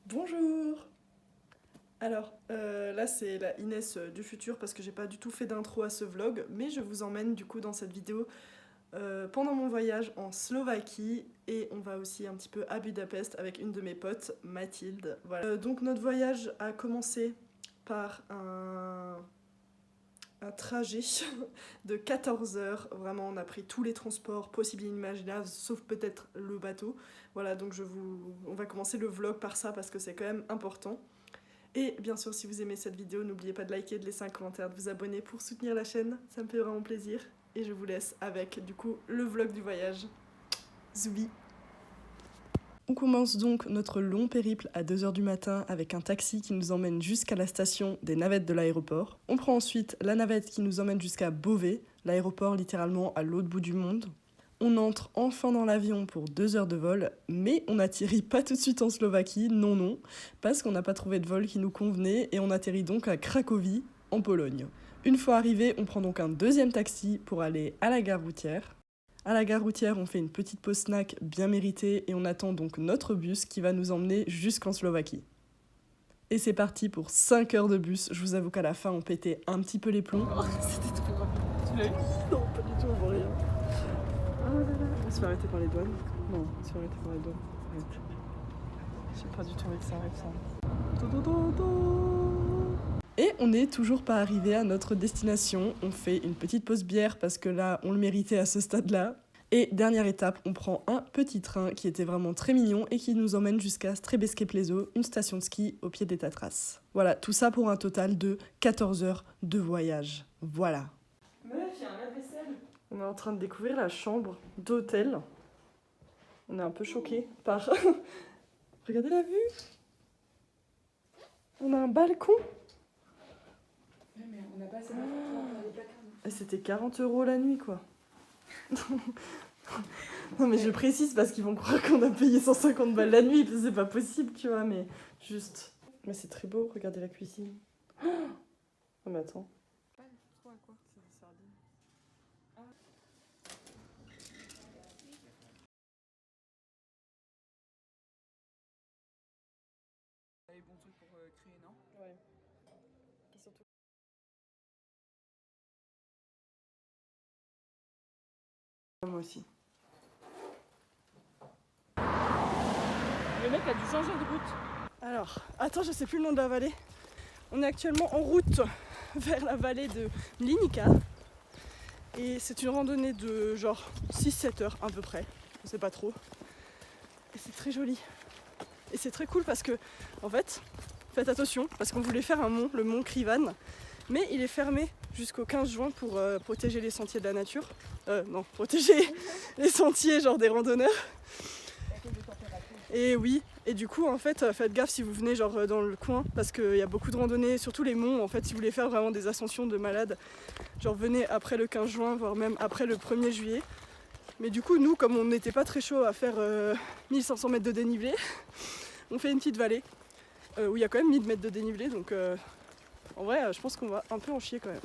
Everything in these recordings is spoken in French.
Bonjour! Alors, là c'est la Inès du futur parce que j'ai pas du tout fait d'intro à ce vlog, mais je vous emmène du coup dans cette vidéo pendant mon voyage en Slovaquie et on va aussi un petit peu à Budapest avec une de mes potes, Mathilde. Voilà. Donc notre voyage a commencé par un trajet de 14 heures. Vraiment, on a pris tous les transports possibles et imaginables, sauf peut-être le bateau. Voilà, donc on va commencer le vlog par ça parce que c'est quand même important. Et bien sûr, si vous aimez cette vidéo, n'oubliez pas de liker, de laisser un commentaire, de vous abonner pour soutenir la chaîne. Ça me fait vraiment plaisir. Et je vous laisse avec, du coup, le vlog du voyage. Zoubi! On commence donc notre long périple à 2 h du matin avec un taxi qui nous emmène jusqu'à la station des navettes de l'aéroport. On prend ensuite la navette qui nous emmène jusqu'à Beauvais, l'aéroport littéralement à l'autre bout du monde. On entre enfin dans l'avion pour 2 heures de vol, mais on n'atterrit pas tout de suite en Slovaquie, non, parce qu'on n'a pas trouvé de vol qui nous convenait et on atterrit donc à Cracovie, en Pologne. Une fois arrivé, on prend donc un deuxième taxi pour aller à la gare routière. À la gare routière, on fait une petite pause snack bien méritée et on attend donc notre bus qui va nous emmener jusqu'en Slovaquie. Et c'est parti pour 5 heures de bus. Je vous avoue qu'à la fin, on pétait un petit peu les plombs. Oh, c'était trop rapide. Tu l'as vu? Non, pas du tout, on voit rien. Ah là là. On se fait arrêter par les douanes. Non, on se fait arrêter par les douanes. Arrête. J'ai pas du tout envie que ça arrive, ça. Et on n'est toujours pas arrivé à notre destination. On fait une petite pause bière parce que là, on le méritait à ce stade-là. Et dernière étape, on prend un petit train qui était vraiment très mignon et qui nous emmène jusqu'à Strebeske-Pleso, une station de ski au pied des Tatras. Voilà, tout ça pour un total de 14 heures de voyage. Voilà. Meuf, il y a un lave-vaisselle. On est en train de découvrir la chambre d'hôtel. On est un peu choqués par... Regardez la vue. On a un balcon. Ouais, mais on n'a pas assez d'argent pour avoir des placards. Et c'était 40 € la nuit, quoi. Non, mais je précise parce qu'ils vont croire qu'on a payé 150 balles la nuit. C'est pas possible, tu vois, mais juste. Mais c'est très beau, regardez la cuisine. Oh, mais attends. Trop à quoi? C'est des sardines. T'as les bons trucs pour créer, non? Ouais. Et surtout. Moi aussi. Le mec a dû changer de route. Alors, attends, je sais plus le nom de la vallée. On est actuellement en route vers la vallée de Mlinica. Et c'est une randonnée de genre 6-7 heures à peu près. Je sais pas trop. Et c'est très joli. Et c'est très cool parce que, en fait, faites attention, parce qu'on voulait faire un mont, le mont Krivan. Mais il est fermé jusqu'au 15 juin pour protéger les sentiers de la nature. Non, protéger les sentiers genre des randonneurs. Et oui, et du coup en fait faites gaffe si vous venez genre dans le coin parce qu'il y a beaucoup de randonnées, surtout les monts en fait si vous voulez faire vraiment des ascensions de malades, genre venez après le 15 juin voire même après le 1er juillet. Mais du coup nous comme on n'était pas très chaud à faire 1500 mètres de dénivelé, on fait une petite vallée où il y a quand même 1000 mètres de dénivelé donc en vrai je pense qu'on va un peu en chier quand même.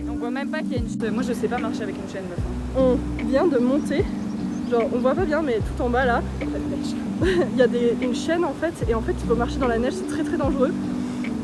On voit même pas qu'il y a une chaîne. Moi je sais pas marcher avec une chaîne. On vient de monter, genre on voit pas bien mais tout en bas là, il y a une chaîne en fait et en fait il faut marcher dans la neige, c'est très très dangereux.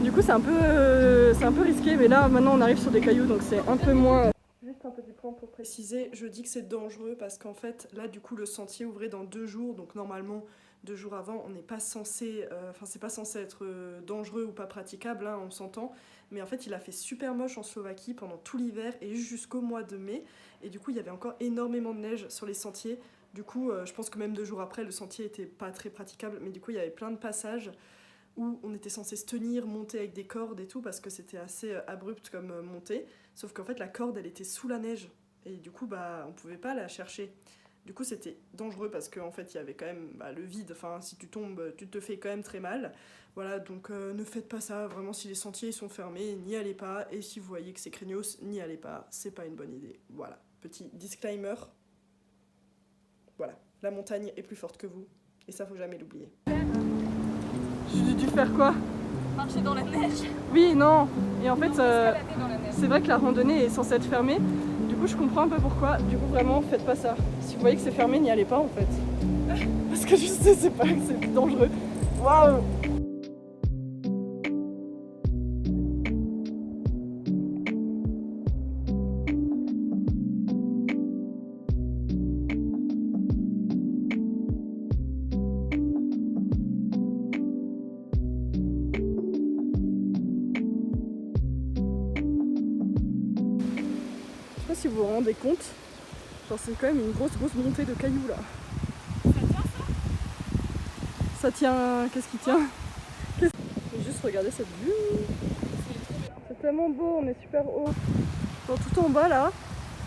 Du coup c'est un peu risqué mais là maintenant on arrive sur des cailloux donc c'est un peu moins... Juste un petit point pour préciser, je dis que c'est dangereux parce qu'en fait là du coup le sentier ouvrait dans 2 jours donc normalement 2 jours avant on n'est pas censé, c'est pas censé être dangereux ou pas praticable, hein, on s'entend. Mais en fait il a fait super moche en Slovaquie pendant tout l'hiver et jusqu'au mois de mai. Et du coup il y avait encore énormément de neige sur les sentiers. Du coup je pense que même 2 jours après le sentier était pas très praticable. Mais du coup il y avait plein de passages où on était censé se tenir, monter avec des cordes et tout parce que c'était assez abrupt comme montée. Sauf qu'en fait, la corde, elle était sous la neige. Et du coup, bah, on pouvait pas la chercher. Du coup, c'était dangereux parce qu'en fait, il y avait quand même le vide. Enfin, si tu tombes, tu te fais quand même très mal. Voilà, donc ne faites pas ça. Vraiment, si les sentiers sont fermés, n'y allez pas. Et si vous voyez que c'est craignos, n'y allez pas. C'est pas une bonne idée. Voilà, petit disclaimer. Voilà, la montagne est plus forte que vous. Et ça, faut jamais l'oublier. J'ai dû faire quoi? Marcher dans la neige. Oui, non. Et en fait, Escalader dans la neige. c'est vrai que la randonnée est censée être fermée. Du coup, je comprends un peu pourquoi. Du coup, vraiment, faites pas ça. Si vous voyez que c'est fermé, n'y allez pas en fait. Parce que je sais, c'est dangereux. Waouh! Je sais pas si vous vous rendez compte, genre c'est quand même une grosse montée de cailloux là. Ça tient, qu'est-ce qui tient? Juste regardez cette vue. C'est tellement beau, on est super haut. Genre tout en bas là,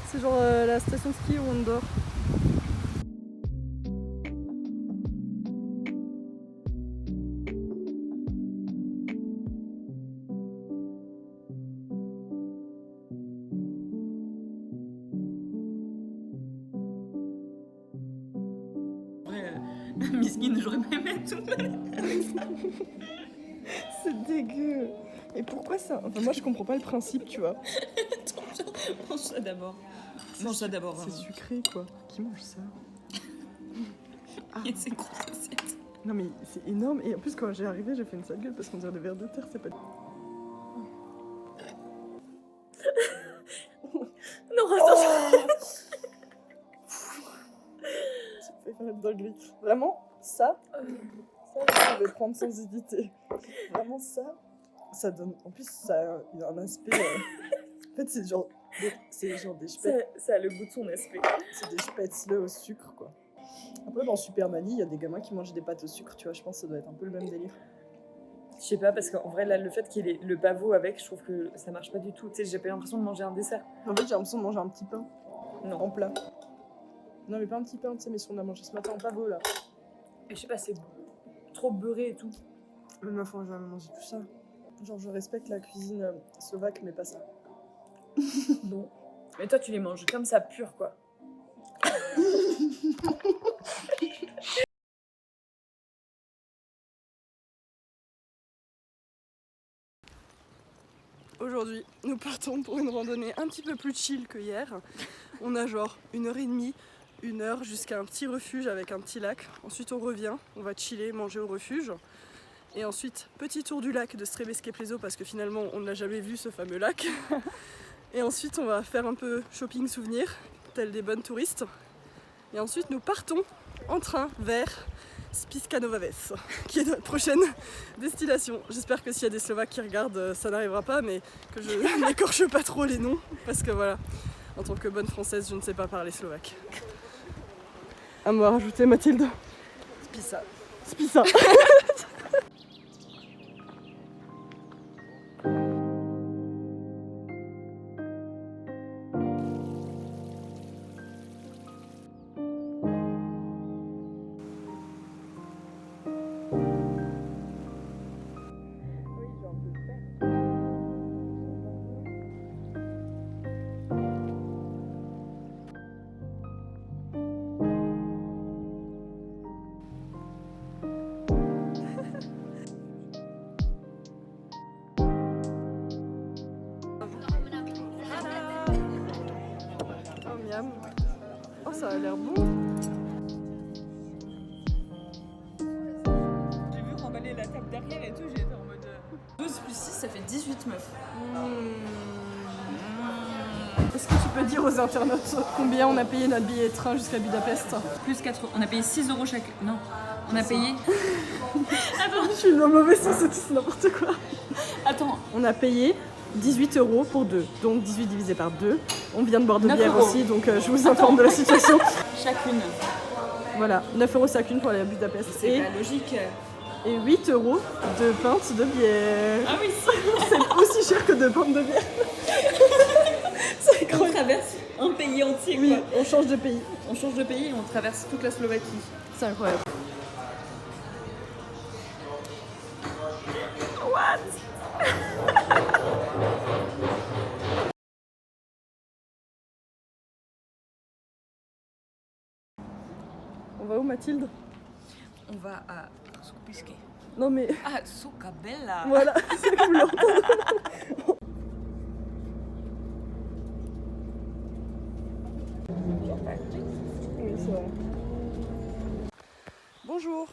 c'est genre la station de ski où on dort. Miskine, j'aurais pas aimé tout. C'est dégueu. Et pourquoi ça? Enfin, moi je comprends pas le principe, tu vois. Mange ça d'abord. Mange ça d'abord. C'est sucré quoi. Qui mange ça? Et c'est grosses assiettes. Non mais c'est énorme. Et en plus quand j'ai arrivé, j'ai fait une sale gueule parce qu'on dirait des vers de terre, c'est pas... Non, attends. Ça fait faire une dinguerie. Vraiment, ça, je vais prendre sans hésiter. Vraiment ça donne... En plus, ça a un aspect... En fait, c'est genre des spets. Ça a le goût de son aspect. C'est des spätzle au sucre, quoi. Après, dans Super Mali, il y a des gamins qui mangent des pâtes au sucre, tu vois. Je pense que ça doit être un peu le même délire. Je sais pas, parce qu'en vrai, là, le fait qu'il y ait le pavot avec, je trouve que ça marche pas du tout. Tu sais, j'ai pas l'impression de manger un dessert. En fait, j'ai l'impression de manger un petit pain Non. en plat. Non, mais pas un petit pain, tu sais, mais ce qu'on a mangé ce matin en pavot, là. Et je sais pas, c'est trop beurré et tout. Mais ma foi, j'ai jamais mangé tout ça. Genre, je respecte la cuisine slovaque, mais pas ça. Non. Mais toi, tu les manges comme ça, pur, quoi. Aujourd'hui, nous partons pour une randonnée un petit peu plus chill que hier. On a genre 1h30, 1 heure jusqu'à un petit refuge avec un petit lac. Ensuite, on revient, on va chiller, manger au refuge. Et ensuite, petit tour du lac de Strebesque Pleso parce que finalement, on n'a jamais vu ce fameux lac. Et ensuite, on va faire un peu shopping souvenir, tel des bonnes touristes. Et ensuite, nous partons en train vers Spišská Nová Ves, qui est notre prochaine destination. J'espère que s'il y a des Slovaques qui regardent, ça n'arrivera pas, mais que je n'écorche pas trop les noms, parce que voilà, en tant que bonne française, je ne sais pas parler slovaque. À moi rajouter, Mathilde. Spisa. Spisa. Oh, ça a l'air bon. J'ai vu remballer la table derrière et tout, j'ai été en mode 12 plus 6, ça fait 18 meufs. Est-ce que tu peux dire aux internautes combien on a payé notre billet de train jusqu'à Budapest? Plus 4, on a payé 6 € chaque. Non, on a payé. Je suis dans le mauvais sens, c'est n'importe quoi. Attends, On a payé 18 € pour 2, donc 18 divisé par 2. On vient de boire de 9 bière €. aussi, donc je vous informe de la situation. chacune. Voilà, 9 € chacune pour aller à Budapest. C'est pas logique. Et 8 € de pinte de bière. Ah oui, C'est aussi cher que 2 pintes de bière. traverse un pays entier. Oui, Quoi. on change de pays. On change de pays et on traverse toute la Slovaquie. C'est incroyable. On va où, Mathilde? On va à Skupiske. Non mais Ah, Sukabella. voilà, c'est que vous l'entendez. Oui, c'est vrai. Bonjour.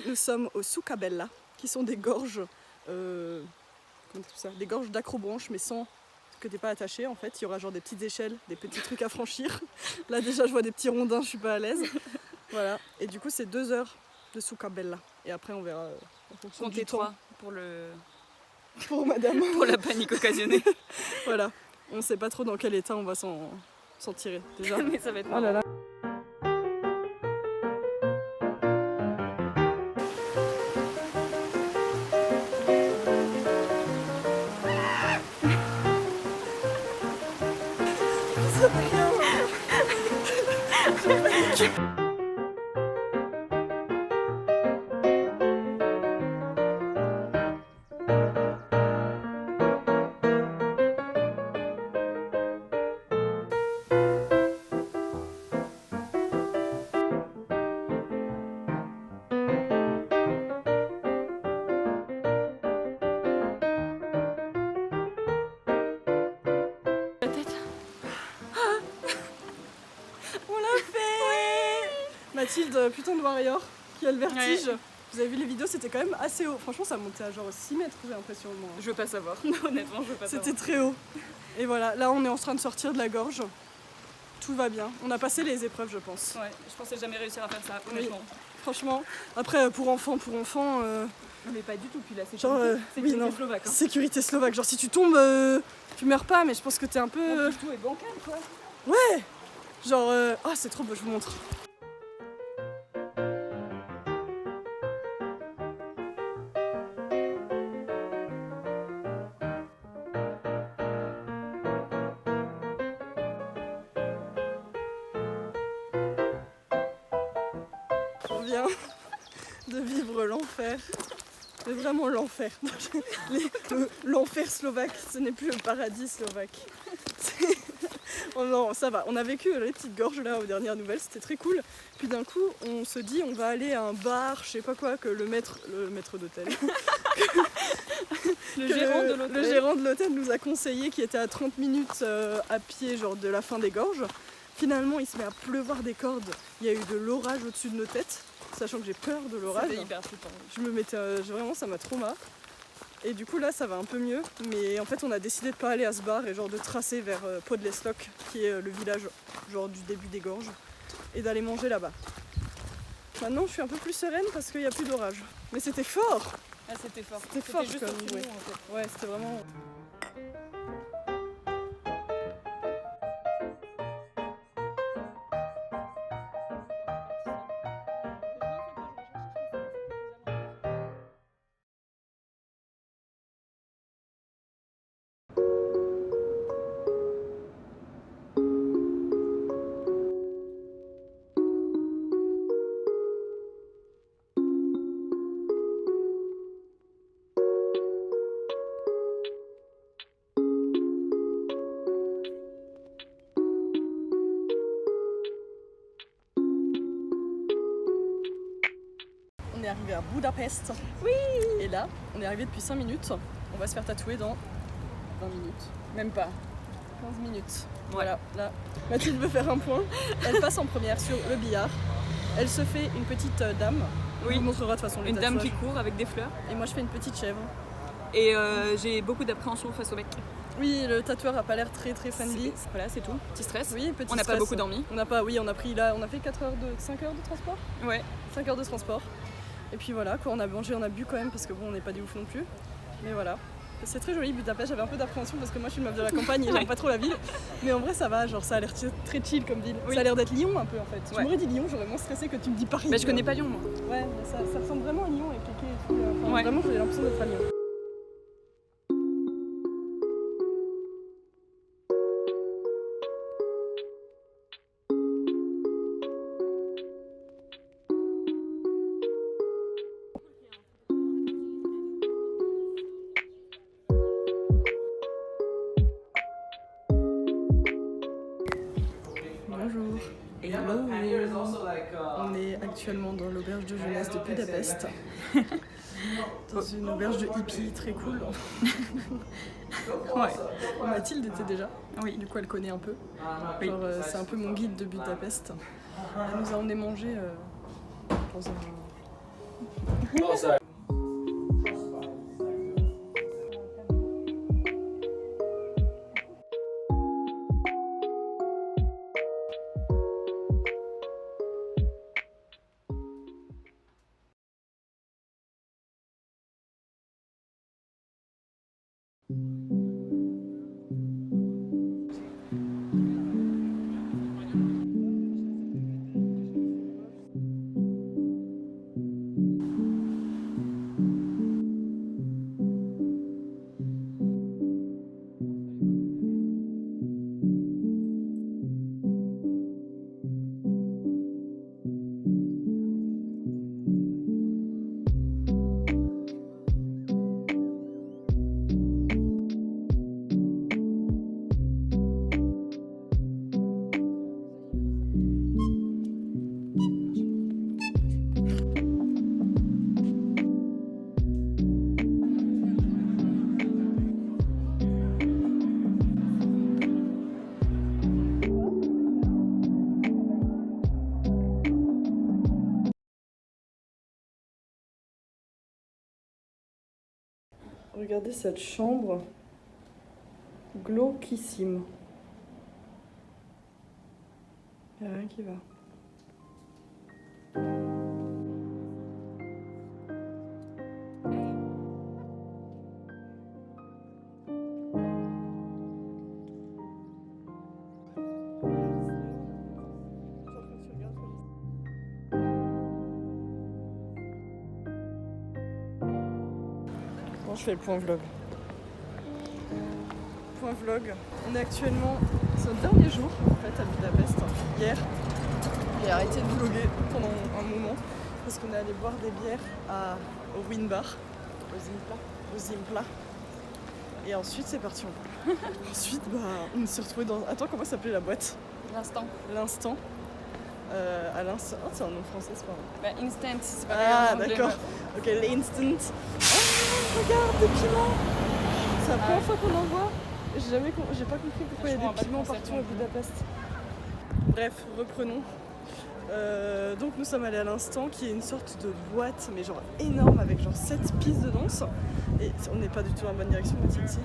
Nous sommes au Sukabella, qui sont des gorges, comment ça, des gorges d'acrobranche, mais sans que t'es pas attaché en fait. Il y aura genre des petites échelles, des petits trucs à franchir. Là déjà je vois des petits rondins, je suis pas à l'aise. Voilà. Et du coup c'est 2 heures de Sukabella. Et après on verra en fonction Comptez du temps. 3 pour le... Pour madame. pour la panique occasionnée. Voilà. On sait pas trop dans quel état on va s'en tirer déjà. Mais ça va être Oh là là. La tête. On l'a fait. Mathilde, putain de warrior, qui a le vertige. Ouais. Vous avez vu les vidéos, c'était quand même assez haut. Franchement, ça montait à genre 6 mètres, j'ai l'impression. Moi. Je veux pas savoir. Honnêtement, je veux pas savoir. C'était très haut. Et voilà, là on est en train de sortir de la gorge. Tout va bien. On a passé les épreuves, je pense. Ouais, je pensais jamais réussir à faire ça, honnêtement. Franchement. Après, pour enfants, Mais pas du tout, puis la genre, sécurité oui, non. slovaque. Hein. Sécurité slovaque. Genre, si tu tombes, tu meurs pas, mais je pense que t'es un peu. Tout est bancal, quoi. Ouais. Genre, ah, c'est trop beau, je vous montre. On vient de vivre l'enfer. Mais vraiment l'enfer. L'enfer slovaque, ce n'est plus le paradis slovaque. Oh non, ça va. On a vécu les petites gorges là aux dernières nouvelles, c'était très cool. Puis d'un coup, on se dit on va aller à un bar, je sais pas quoi, que le maître d'hôtel. Le gérant de l'hôtel. Le gérant de l'hôtel nous a conseillé, qui était à 30 minutes à pied, genre de la fin des gorges. Finalement, il se met à pleuvoir des cordes. Il y a eu de l'orage au-dessus de nos têtes, sachant que j'ai peur de l'orage. C'était hyper flippant. Je me mettais, vraiment, ça m'a trop marre. Et du coup là ça va un peu mieux, mais en fait on a décidé de pas aller à ce bar et genre de tracer vers Podleslok, qui est le village genre du début des gorges, et d'aller manger là-bas. Maintenant je suis un peu plus sereine parce qu'il n'y a plus d'orage. Mais c'était fort. Ah, c'était fort. C'était fort juste comme au bruit. fond, en fait. Ouais, c'était vraiment... On est arrivé à Budapest. Oui. Et là, on est arrivé depuis 5 minutes. On va se faire tatouer dans 20 minutes. Même pas. 15 minutes. Voilà, là. Mathilde veut faire un point. Elle passe en première sur le billard. Elle se fait une petite dame. Oui. On vous montrera de toute façon les Une dame qui tatouages. court avec des fleurs. Et moi je fais une petite chèvre. Et j'ai beaucoup d'appréhension face au mec. Oui, le tatoueur a pas l'air très friendly. Voilà, c'est tout. Petit stress. Oui, petit On n'a pas stress. beaucoup dormi. On a pris là, on a fait 5 heures de transport. Ouais. 5 heures de transport. Et puis voilà, quoi, on a mangé, on a bu quand même parce que bon, on n'est pas des ouf non plus. Mais voilà. C'est très joli Budapest, j'avais un peu d'appréhension parce que moi je suis une meuf de la campagne et j'aime pas trop la ville. Mais en vrai ça va, genre ça a l'air très chill comme ville. Oui. Ça a l'air d'être Lyon un peu en fait. Tu Ouais. m'aurais dit Lyon, j'aurais moins stressé que tu me dis Paris. Bah, je connais pas Lyon, moi. Ouais, mais ça ressemble vraiment à Lyon avec les quais et tout. Enfin, Ouais. Vraiment j'ai l'impression d'être à Lyon. Hello. On est actuellement dans l'auberge de jeunesse de Budapest. Dans une auberge de hippie très cool. Ouais. Mathilde était déjà. Oui. Du coup, elle connaît un peu. Oui. Genre, c'est un peu mon guide de Budapest. Elle nous a emmené manger dans un... Regardez cette chambre glauquissime. Il n'y a rien qui va. Je fais le point vlog. Point vlog. On est actuellement, c'est notre dernier jour en fait à Budapest. Hier, j'ai arrêté de vlogger pendant un moment parce qu'on est allé boire des bières au Win Bar, au Zimpla. Et ensuite c'est parti en boule. Ensuite on s'est retrouvés dans... Attends, comment s'appelait la boîte? L'instant. L'instant. À l'instant. Oh, c'est un nom français, c'est pas vrai. Bah, instant, c'est pas Ah en anglais, d'accord. Ok, l'instant. Oh, regarde, des piments. C'est la première fois qu'on en voit. J'ai pas compris pourquoi il y a des piments partout à Budapest. Bref, reprenons. Donc nous sommes allés à l'instant, qui est une sorte de boîte, mais genre énorme, avec genre 7 pistes de danse. Et on n'est pas du tout dans la bonne direction, Mathilde, si.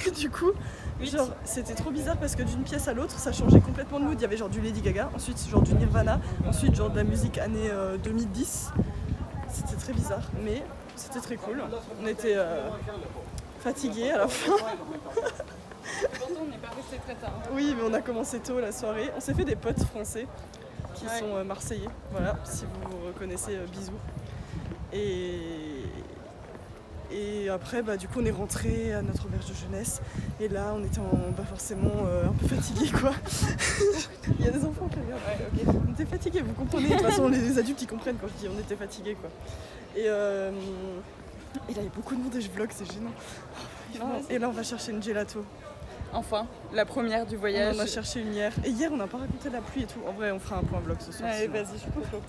Et du coup, genre c'était trop bizarre parce que d'une pièce à l'autre, ça changeait complètement de mood. Il y avait genre du Lady Gaga, ensuite genre du Nirvana, ensuite genre de la musique années 2010. C'était très bizarre, mais c'était très cool. On était fatigués à la fin. Pourtant, on n'est pas resté très tard. Oui, mais on a commencé tôt la soirée. On s'est fait des potes français qui sont marseillais. Voilà, si vous reconnaissez, bisous. Et après, du coup, on est rentré à notre auberge de jeunesse. Et là, on était forcément un peu fatigués, quoi. Il y a des enfants qui regardent. Ouais, ok. On était fatigués, vous comprenez. De toute façon, les adultes, ils comprennent quand je dis on était fatigués, quoi. Et là, il y a beaucoup de monde et je vlog, c'est gênant. Et là, on va chercher une gelato. Enfin, la première du voyage. On en a cherché une hier. Et hier, on n'a pas raconté la pluie et tout. En vrai, on fera un point vlog ce soir. Allez, vas-y, je suis chaud.